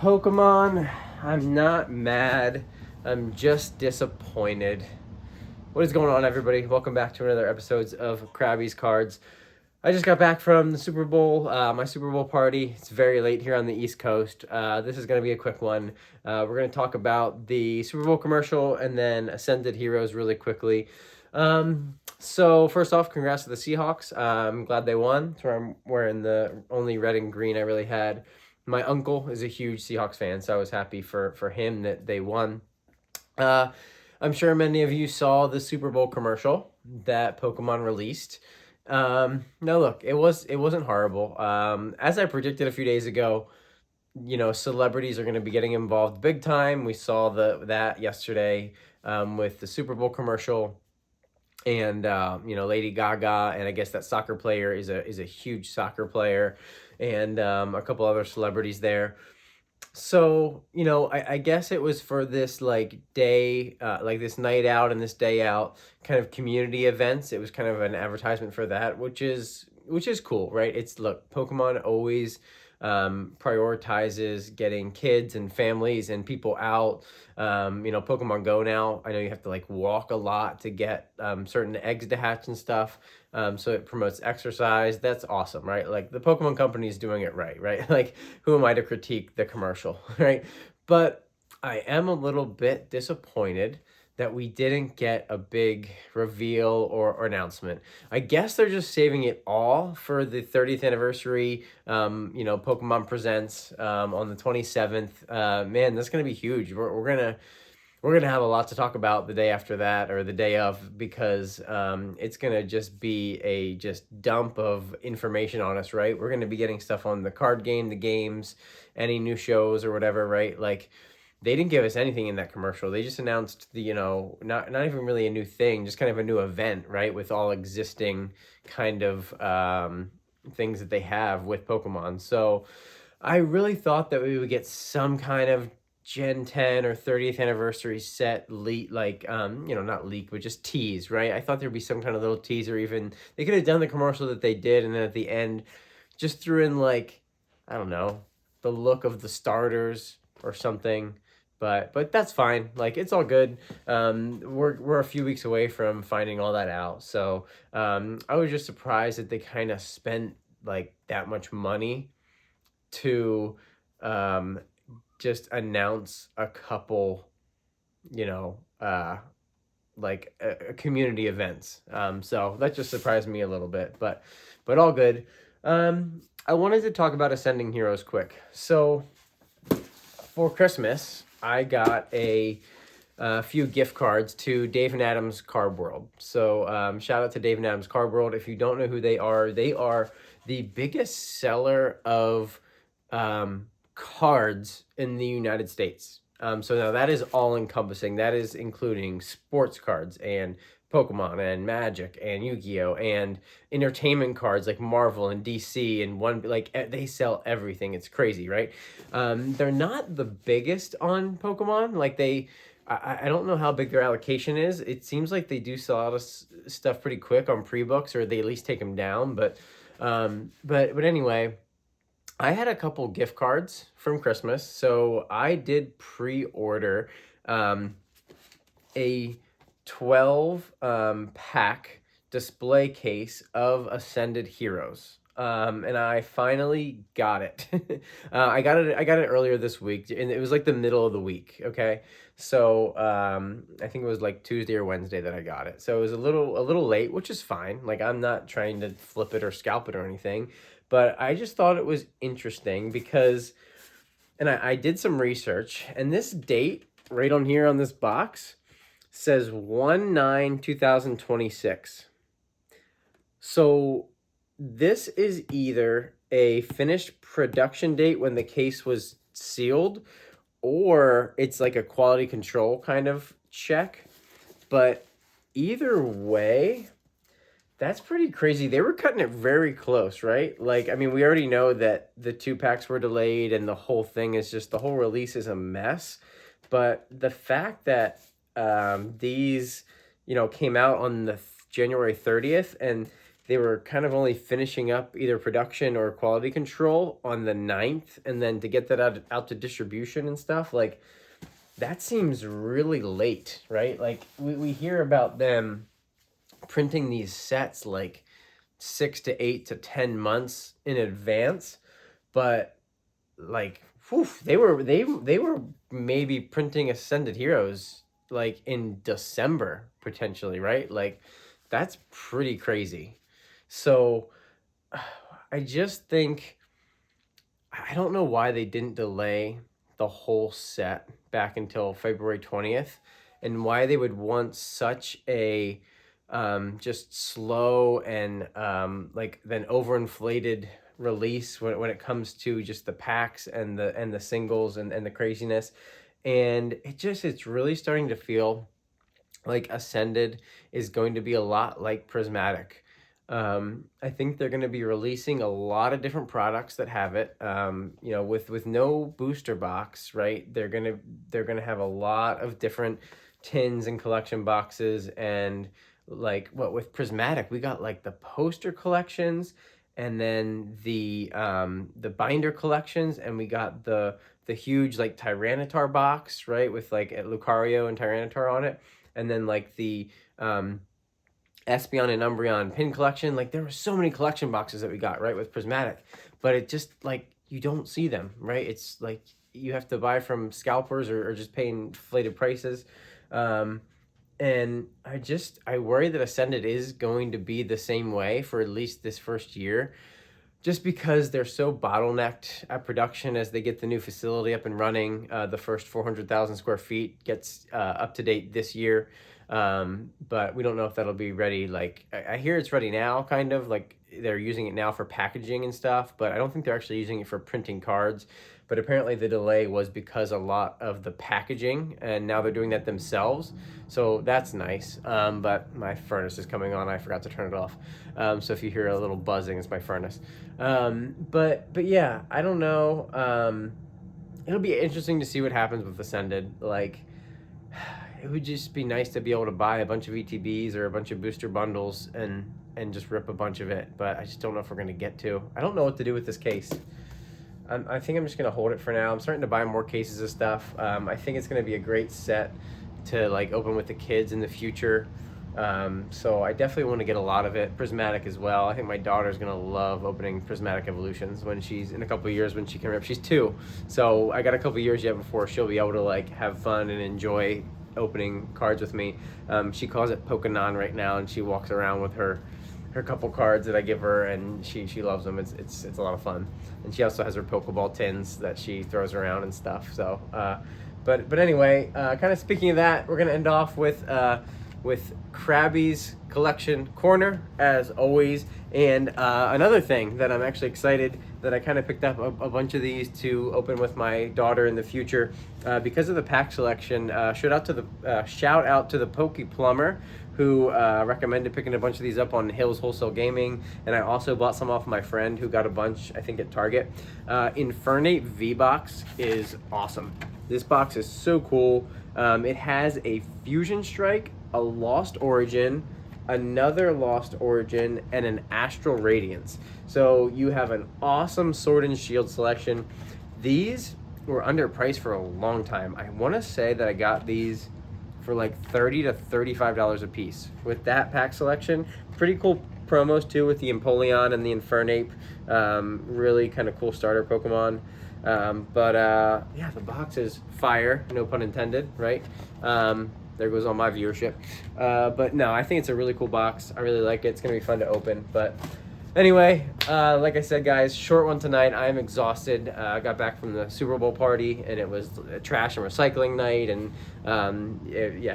Pokemon, I'm not mad. I'm just disappointed. What is going on, everybody? Welcome back to another episode of Krabby's Cards. I just got back from the Super Bowl, my Super Bowl party. It's very late here on the East Coast. This is going to be a quick one. We're going to talk about the Super Bowl commercial and then Ascended Heroes really quickly. So first off, congrats to the Seahawks. I'm glad they won. So I'm wearing the only red and green I really had. My uncle is a huge Seahawks fan, so I was happy for him that they won. Uh, I'm sure many of you saw the Super Bowl commercial that Pokemon released. No, look, it wasn't horrible. As I predicted a few days ago, celebrities are going to be getting involved big time. We saw that yesterday with the Super Bowl commercial, and Lady Gaga, and I guess that soccer player is a huge soccer player, and a couple other celebrities there. So, I guess it was for this like day, like this night out and this day out kind of community events. It was kind of an advertisement for that, which is cool, right? It's look, Pokemon always prioritizes getting kids and families and people out. Pokemon Go now, I know you have to like walk a lot to get certain eggs to hatch and stuff. So it promotes exercise. That's awesome, right? Like the Pokemon company is doing it right, right? Like who am I to critique the commercial, right? But I am a little bit disappointed that we didn't get a big reveal or announcement. I guess they're just saving it all for the 30th anniversary. Pokemon Presents on the 27th. Man, that's gonna be huge. We're gonna have a lot to talk about the day after that or the day of, because it's gonna just be a just dump of information on us, right? We're gonna be getting stuff on the card game, the games, any new shows or whatever, right? Like they didn't give us anything in that commercial. They just announced the, not even really a new thing, just kind of a new event, right? With all existing kind of things that they have with Pokemon. So I really thought that we would get some kind of Gen 10 or 30th anniversary set leak, like, not leak, but just tease, right? I thought there'd be some kind of little teaser, even. They could have done the commercial that they did, and then at the end, just threw in, like, I don't know, the look of the starters or something. But that's fine. Like it's all good. We're a few weeks away from finding all that out. So I was just surprised that they kind of spent like that much money to just announce a couple, like community events. So that just surprised me a little bit, but all good. I wanted to talk about Ascending Heroes quick. So for Christmas, I got a few gift cards to Dave and Adam's Card World. So shout out to Dave and Adam's Card World. If you don't know who they are the biggest seller of cards in the United States. So now that is all encompassing. That is including sports cards and Pokemon and Magic and Yu-Gi-Oh and entertainment cards like Marvel and DC and one, like they sell everything. It's crazy, right? They're not the biggest on Pokemon. Like I don't know how big their allocation is. It seems like they do sell out of stuff pretty quick on pre-books, or they at least take them down. But anyway, I had a couple gift cards from Christmas, so I did pre-order a 12 pack display case of Ascended Heroes. And I finally got it. I got it earlier this week, and it was like the middle of the week. Okay, so I think it was like Tuesday or Wednesday that I got it. So it was a little late, which is fine. Like I'm not trying to flip it or scalp it or anything, but I just thought it was interesting because, and I did some research, and this date right on here on this box says 1/9/2026. So this is either a finished production date when the case was sealed, or it's like a quality control kind of check. But either way, that's pretty crazy. They were cutting it very close, right? Like, I mean, we already know that the 2 packs were delayed and the whole thing is just, the whole release is a mess. But the fact that these, came out on the January 30th, and they were kind of only finishing up either production or quality control on the 9th, and then to get that out to distribution and stuff, like, that seems really late, right? Like, we hear about them printing these sets like 6 to 8 to 10 months in advance, but like, whew, they were maybe printing Ascended Heroes like in December potentially, right? Like, that's pretty crazy. So I just think, I don't know why they didn't delay the whole set back until February 20th, and why they would want such a just slow and like then overinflated release when it comes to just the packs and the singles and the craziness. And it's really starting to feel like Ascended is going to be a lot like Prismatic. I think they're going to be releasing a lot of different products that have it. With no booster box, right? They're gonna have a lot of different tins and collection boxes, and like what with Prismatic, we got like the poster collections, and then the binder collections, and we got the huge like Tyranitar box, right, with like Lucario and Tyranitar on it, and then like the Espeon and Umbreon pin collection. Like, there were so many collection boxes that we got, right, with Prismatic, but it just, like, you don't see them, right? It's like you have to buy from scalpers or just pay inflated prices. And I worry that Ascended is going to be the same way for at least this first year, just because they're so bottlenecked at production as they get the new facility up and running. The first 400,000 square feet gets up to date this year. But we don't know if that'll be ready. Like, I hear it's ready now, kind of like they're using it now for packaging and stuff, but I don't think they're actually using it for printing cards. But apparently the delay was because a lot of the packaging, and now they're doing that themselves. So that's nice. But my furnace is coming on. I forgot to turn it off. So if you hear a little buzzing, it's my furnace. But yeah, I don't know. It'll be interesting to see what happens with Ascended. Like, it would just be nice to be able to buy a bunch of ETBs or a bunch of booster bundles and just rip a bunch of it. But I just don't know if we're going to get to. I don't know what to do with this case. I think I'm just going to hold it for now. I'm starting to buy more cases of stuff. I think it's going to be a great set to like open with the kids in the future. So I definitely want to get a lot of it. Prismatic as well. I think my daughter's going to love opening Prismatic Evolutions when she's in a couple of years, when she can rip. She's 2. So I got a couple of years yet before she'll be able to like have fun and enjoy opening cards with me. She calls it Pokémon right now, and she walks around with her couple cards that I give her, and she loves them. It's a lot of fun. And she also has her Pokeball tins that she throws around and stuff. So but anyway, kind of speaking of that, we're gonna end off with Krabby's Collection Corner as always. And another thing that I'm actually excited that I kind of picked up a bunch of these to open with my daughter in the future because of the pack selection. Shout out to the Poke Plumber, who recommended picking a bunch of these up on Hills Wholesale Gaming, and I also bought some off my friend who got a bunch, I think, at Target. Infernape V-Box is awesome. This box is so cool. It has a Fusion Strike, a Lost Origin, another Lost Origin, and an Astral Radiance. So you have an awesome Sword and Shield selection. These were underpriced for a long time. I want to say that I got these for like $30 to $35 a piece. With that pack selection, pretty cool promos too with the Empoleon and the Infernape. Really kind of cool starter Pokemon. Yeah, the box is fire, no pun intended, right? There goes all my viewership. But no, I think it's a really cool box. I really like it. It's gonna be fun to open. But anyway, like I said, guys, short one tonight. I am exhausted. I got back from the Super Bowl party, and it was a trash and recycling night. And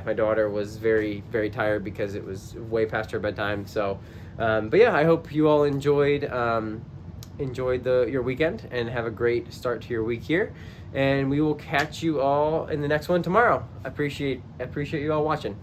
my daughter was very, very tired because it was way past her bedtime. So, but yeah, I hope you all enjoyed your weekend and have a great start to your week here. And we will catch you all in the next one tomorrow. I appreciate you all watching.